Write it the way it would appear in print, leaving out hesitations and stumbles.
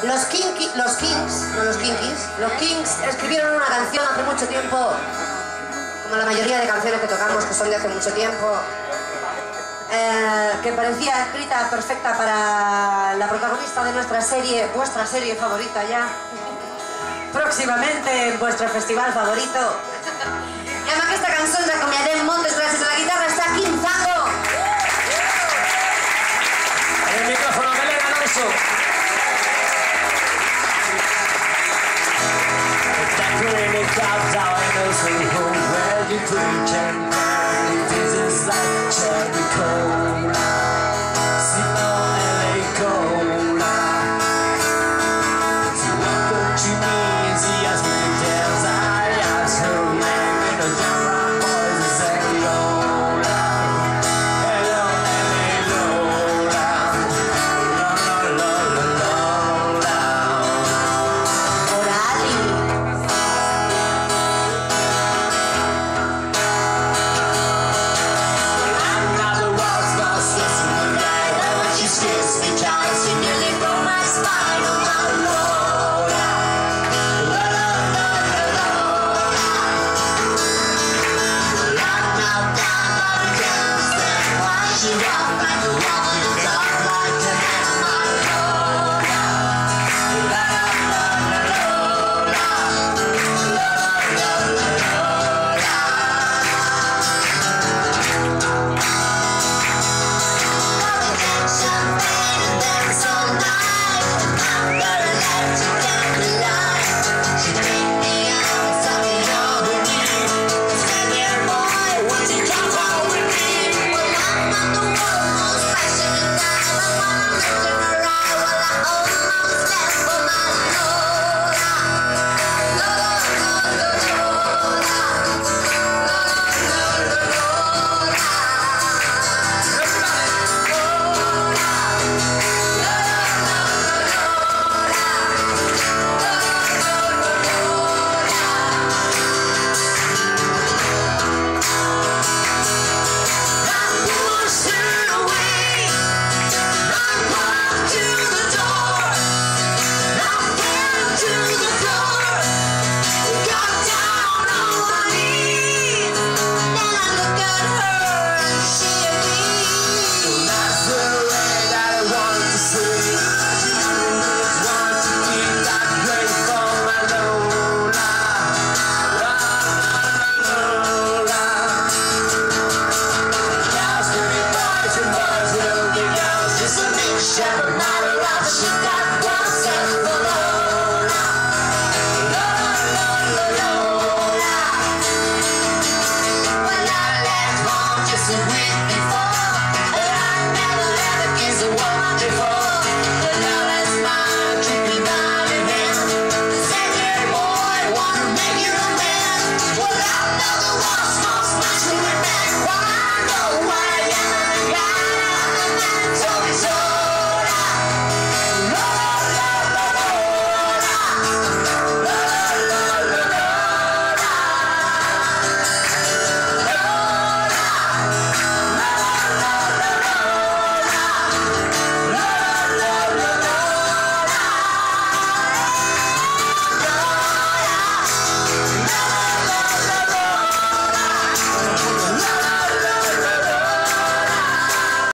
Los Kings escribieron una canción hace mucho tiempo, como la mayoría de canciones que tocamos, que son de hace mucho tiempo, que parecía escrita perfecta para la protagonista de nuestra serie, vuestra serie favorita ya, próximamente en vuestro festival favorito. Y además que esta canción la acompañaré Montes, gracias a la guitarra está Kim Zango. En el micrófono, Belén Alonso. Countdown, where you preach and this is like cherry cold.